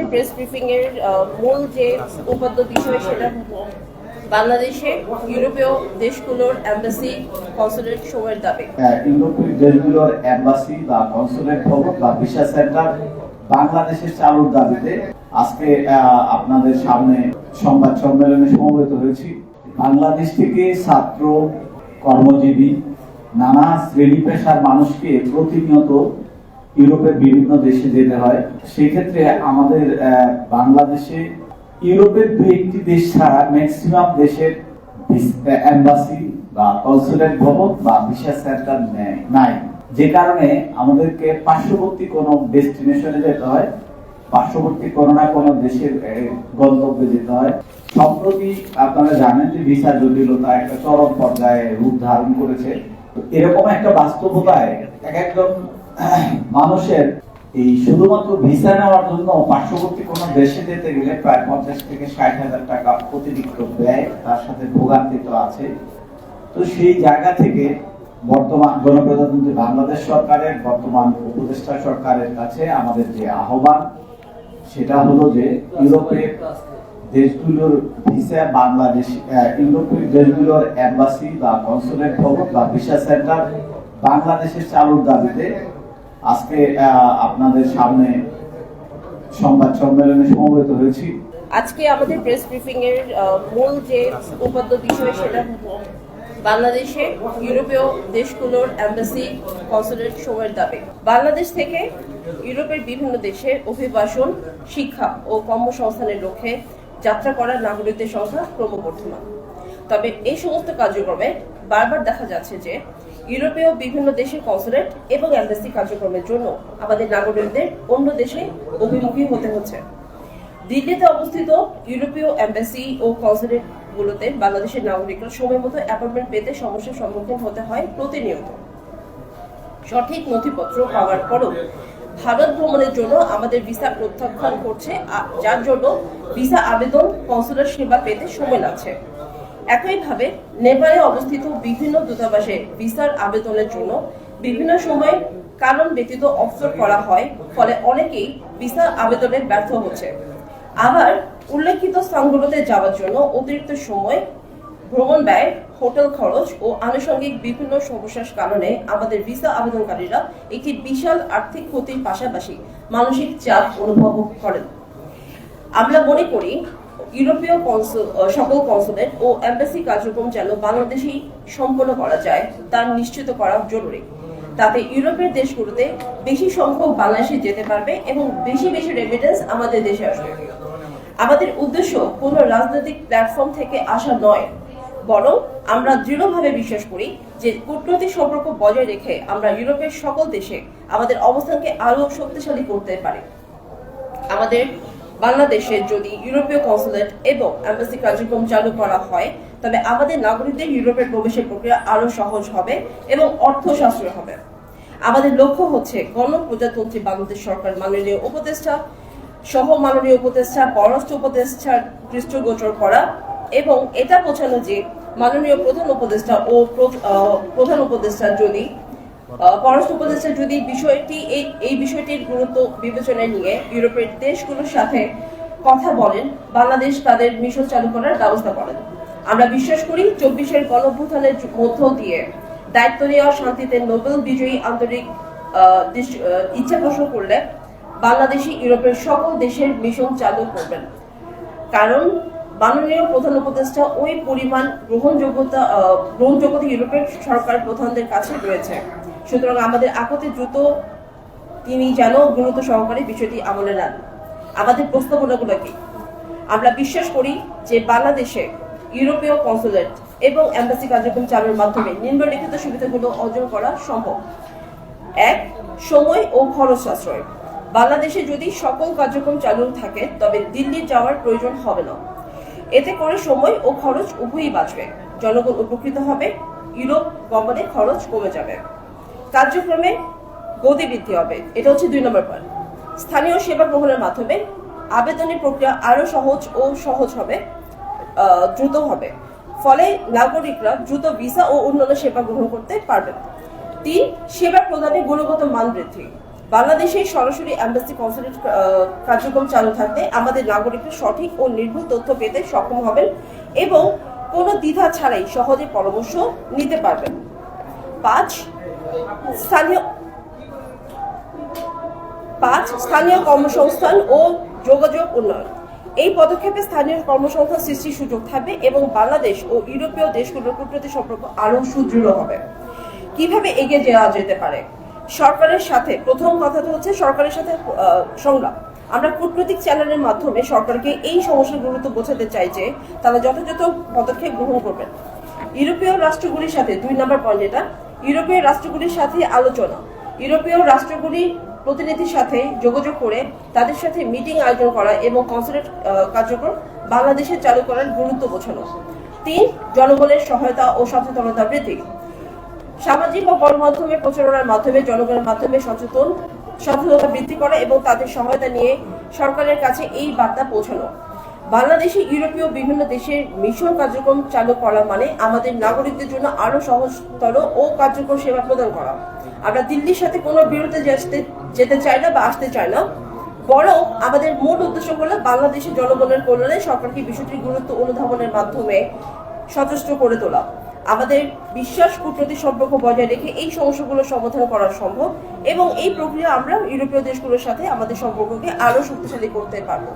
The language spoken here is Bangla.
প্রেস ব্রিফিং এর মূল যে উপাদ্য বিষয় সেটা বাংলাদেশে ইউরোপীয় দেশগুলোর এম্বাসি কনসুলেট সময়ের দাবি। ইউরোপীয় দেশগুলোর এম্বাসি বা কনসুলেট ভবন বা ভিসা সেন্টার বাংলাদেশের চালুর দাবিতে আজকে আপনাদের সামনে সংবাদ সম্মেলনে সমবেত হয়েছি। বাংলাদেশ থেকে ছাত্র, কর্মজীবী, নানা শ্রেণী পেশার মানুষকে প্রতিনিয়ত ইউরোপের বিভিন্ন দেশে যেতে হয়। সেক্ষেত্রে আমাদের বাংলাদেশে ইউরোপের দু একটি দেশ ছাড়া ম্যাক্সিমাম দেশের এম্বাসি বা কনসুলেট ভবন বা ভিসা সেন্টার নাই, যে কারণে আমাদেরকে পার্শ্ববর্তী কোনো ডেস্টিনেশনে যেতে হয়, পার্শ্ববর্তী কোনো না কোনো দেশের গন্তব্যে যেতে হয়। সম্প্রতি আপনারা জানেন যে ভিসা জটিলতা একটা চরম পর্যায়ে রূপ ধারণ করেছে। এরকম একটা বাস্তবতায় একজন মানুষের এই শুধুমাত্র ভিসা নেওয়ার জন্য পার্শ্ববর্তী কোনো দেশে যেতে গেলে প্রায় 50 থেকে 60,000 টাকা অতিরিক্ত ব্যয়, তার সাথে ভোগান্তি তো আছে। তো সেই জায়গা থেকে বর্তমান গণপ্রজাতন্ত্রী বাংলাদেশ সরকারের, বর্তমান উপদেষ্টা সরকারের কাছে আমাদের যে আহ্বান সেটা হলো যে ইউরোপের দেশগুলোর ভিসা বাংলাদেশ, ইউরোপীয় দেশগুলোর এম্বাসি বা কনসুলেট ভবন বা ভিসা সেন্টার বাংলাদেশের চালুর দাবিতে আজকে আপনাদের সামনে সংবাদ সম্মেলনে সমবেত হয়েছি। আজকে আমাদের প্রেস ব্রিফিং এর মূল যে উপাদ্য বিষয় সেটা বাংলাদেশে ইউরোপীয় দেশগুলোর এম্বাসি কনসুলেট সময়ের দাবি। বাংলাদেশ থেকে ইউরোপের বিভিন্ন দেশে অভিবাসন, শিক্ষা ও কর্মসংস্থানের লক্ষ্যে যাত্রা করার নাগরিকদের সংখ্যা ক্রমবর্ধমান। তবে এই সমস্ত কার্যক্রমে বারবার দেখা যাচ্ছে যে ইউরোপীয় বিভিন্ন দেশের কনসুলেট এবং এম্বাসি কার্যক্রমের জন্য আমাদের নাগরিকদের অন্য দেশে অভিমুখী হতে হচ্ছে। দিল্লিতে অবস্থিত ইউরোপীয় এম্বাসি ও কনসুলেট গুলোতে বাংলাদেশের নাগরিকরা সময় মতো অ্যাপয়েন্টমেন্ট পেতে সমস্যার সম্মুখীন হতে হয় প্রতিনিয়ত। সঠিক নথিপত্র পাওয়ার পরও ভারত ভ্রমণের জন্য আমাদের ভিসা প্রত্যাখ্যান করছে, যার জন্য ভিসা আবেদন, কনসুলার সেবা পেতে সময় লাগছে। একইভাবে নেপালে অবস্থিত বিভিন্ন দূতাবাসে ভিসার আবেদনের জন্য বিভিন্ন সময় কারণ ব্যতীত অফসর করা হয়, ফলে অনেকেই ভিসা আবেদনে ব্যর্থ হচ্ছে। আবার উল্লেখিত স্থানগুলোতে যাওয়ার জন্য অতিরিক্ত সময়, ভ্রমণ ব্যয়, হোটেল খরচ ও আনুষঙ্গিক বিভিন্ন সমস্যার কারণে আমাদের ভিসা আবেদনকারীরা একটি বিশাল আর্থিক ক্ষতির পাশাপাশি মানসিক চাপ অনুভব করেন। আমরা মনে করি ইউরোপীয় সকল কনসুলেট ও এম্বাসি কার্যক্রম যেন বাংলাদেশেই সম্পন্ন করা যায় তা নিশ্চিত করা জরুরি। তাতে ইউরোপের দেশগুলোতে বেশি সংখ্যক বাংলাদেশি যেতে পারবে এবং বেশি বেশি রেমিটেন্স আমাদের দেশে আসবে। আমাদের উদ্দেশ্য কোনো রাজনৈতিক প্ল্যাটফর্ম থেকে আসা নয়, বরং আমরা দৃঢ়ভাবে বিশ্বাস করি যে কূটনৈতিক সম্পর্ক বজায় রেখে আমরা ইউরোপের সকল দেশে আমাদের অবস্থানকে আরও শক্তিশালী করতে পারি। আমাদের বাংলাদেশে যদি ইউরোপীয় কনসুলেট এবং এম্বাসি কার্যক্রম চালু করা হয়, তবে আমাদের নাগরিকদের ইউরোপের প্রবেশের প্রক্রিয়া আরো সহজ হবে এবং অর্থ সাশ্রয় হবে। আমাদের লক্ষ্য হচ্ছে গণপ্রজাতন্ত্রী বাংলাদেশ সরকার মাননীয় উপদেষ্টা সহ মাননীয় উপদেষ্টা, পররাষ্ট্র উপদেষ্টার দৃষ্টিগোচর করা এবং এটা বোঝানো যে মাননীয় প্রধান উপদেষ্টা ও প্রধান উপদেষ্টা যদি পররাষ্ট্র উপদেষ্টা যদি এই বিষয়টির গুরুত্ব বিবেচনায় নিয়ে ইউরোপের দেশগুলোর সাথে কথা বলেন, বাংলাদেশ তাদের মিশন চালু করার ব্যবস্থা করেন। আমরা বিশ্বাস করি 24-এর গণঅভ্যুত্থানের মধ্য দিয়ে দায়িত্ব নেওয়া, শান্তিতে নোবেল বিজয়ী আন্তরিক ইচ্ছা পোষণ করলে বাংলাদেশি ইউরোপের সকল দেশের মিশন চালু করবেন। কারণ মাননীয় প্রধান উপদেষ্টা ওই পরিমাণ গ্রহণযোগ্যতা ইউরোপের সরকার প্রধানদের কাছে রয়েছে। সুতরাং আমাদের আকতি দ্রুত তিনি যেন গুরুত্ব সহকারে বিষয়টি আমলে নেন। আমাদের প্রস্তাবনাগুলো কি? আমরা বিশ্বাস করি যে বাংলাদেশে ইউরোপীয় কনসুলেট এবং এম্বাসি কার্যক্রম চালুর মাধ্যমে নিম্নলিখিত সুবিধাগুলো অর্জন করা সম্ভব। 1. সময় ও খরচ সাশ্রয়। বাংলাদেশে যদি সকল কার্যক্রম চালু থাকে তবে দিল্লি যাওয়ার প্রয়োজন হবে না। এতে করে সময় ও খরচ উভয়ই বাঁচবে, জনগণ উপকৃত হবে, ইউরোপ গমনে খরচ কমে যাবে, কার্যক্রমে গতি বৃদ্ধি হবে। এটা হচ্ছে 2 নম্বর পয়েন্ট। স্থানীয় সেবা গ্রহণের মাধ্যমে আবেদনের প্রক্রিয়া আরো সহজ হবে, দ্রুত হবে, ফলে নাগরিকরা দ্রুত ভিসা ও অন্যান্য সেবা গ্রহণ করতে পারবেন। 3. সেবা প্রদানে গুণগত মান বৃদ্ধি। বাংলাদেশে সরাসরি এম্বাসি কনসুলেট কার্যক্রম চালু থাকলে আমাদের নাগরিকরা সঠিক ও নির্ভুল তথ্য পেতে সক্ষম হবেন এবং কোনো দ্বিধা ছাড়াই সহজে পরামর্শ নিতে পারবেন। 5. স্থানীয় কর্মসংস্থান ও যোগাযোগ উন্নয়ন। এই পদক্ষেপে স্থানীয় কর্মসংস্থান সৃষ্টির সুযোগ থাকবে এবং বাংলাদেশ ও ইউরোপীয় দেশগুলোর কূটনৈতিক সম্পর্ক আরও সুদৃঢ় হবে। কিভাবে এগিয়ে যাওয়া যেতে পারে? সরকারের সাথে প্রথম কথা হচ্ছে সরকারের সাথে সংলাপ। আমরা কূটনৈতিক চ্যানেলের মাধ্যমে সরকারকে এই সমস্যার গুরুত্ব বোঝাতে চাই যে তারা যথাযথ পদক্ষেপ গ্রহণ করবেন। ইউরোপীয় রাষ্ট্রগুলির সাথে 2 নম্বর পয়েন্ট, এটা ইউরোপীয় রাষ্ট্রগুলির সাথে আলোচনা। ইউরোপীয় রাষ্ট্রগুলির প্রতিনিধির সাথে যোগাযোগ করে তাদের সাথে মিটিং আয়োজন করা এবং কনসুলেট কার্যক্রম বাংলাদেশে চালু করার গুরুত্ব বোঝানো। 3. জনগণের সহায়তা ও সচেতনতা বৃদ্ধি। সামাজিক ও গণমাধ্যমের প্রচারণার মাধ্যমে জনগণের মাধ্যমে সচেতনতা বৃদ্ধি করা এবং তাদের সহায়তা নিয়ে সরকারের কাছে এই বার্তা পৌঁছানো। বাংলাদেশে ইউরোপীয় বিভিন্ন দেশের মিশন কার্যক্রম চালু করা মানে আমাদের নাগরিকদের জন্য আরো সহজতর ও কার্যকর সেবা প্রদান করা। আমরা দিল্লির সাথে কোনো বিরোধে যেতে চাই না বা আসতে চাই না, বরং আমাদের মূল উদ্দেশ্য হলো বাংলাদেশের জনগণের কল্যাণে সরকারকে বিষয়টির গুরুত্ব অনুধাবনের মাধ্যমে সচেষ্ট করে তোলা। আমাদের বিশ্বাস কূটনৈতিক সম্পর্ক বজায় রেখে এই সমস্যাগুলো সমাধান করা সম্ভব এবং এই প্রক্রিয়া আমরা ইউরোপীয় দেশগুলোর সাথে আমাদের সম্পর্ককে আরো শক্তিশালী করতে পারবো।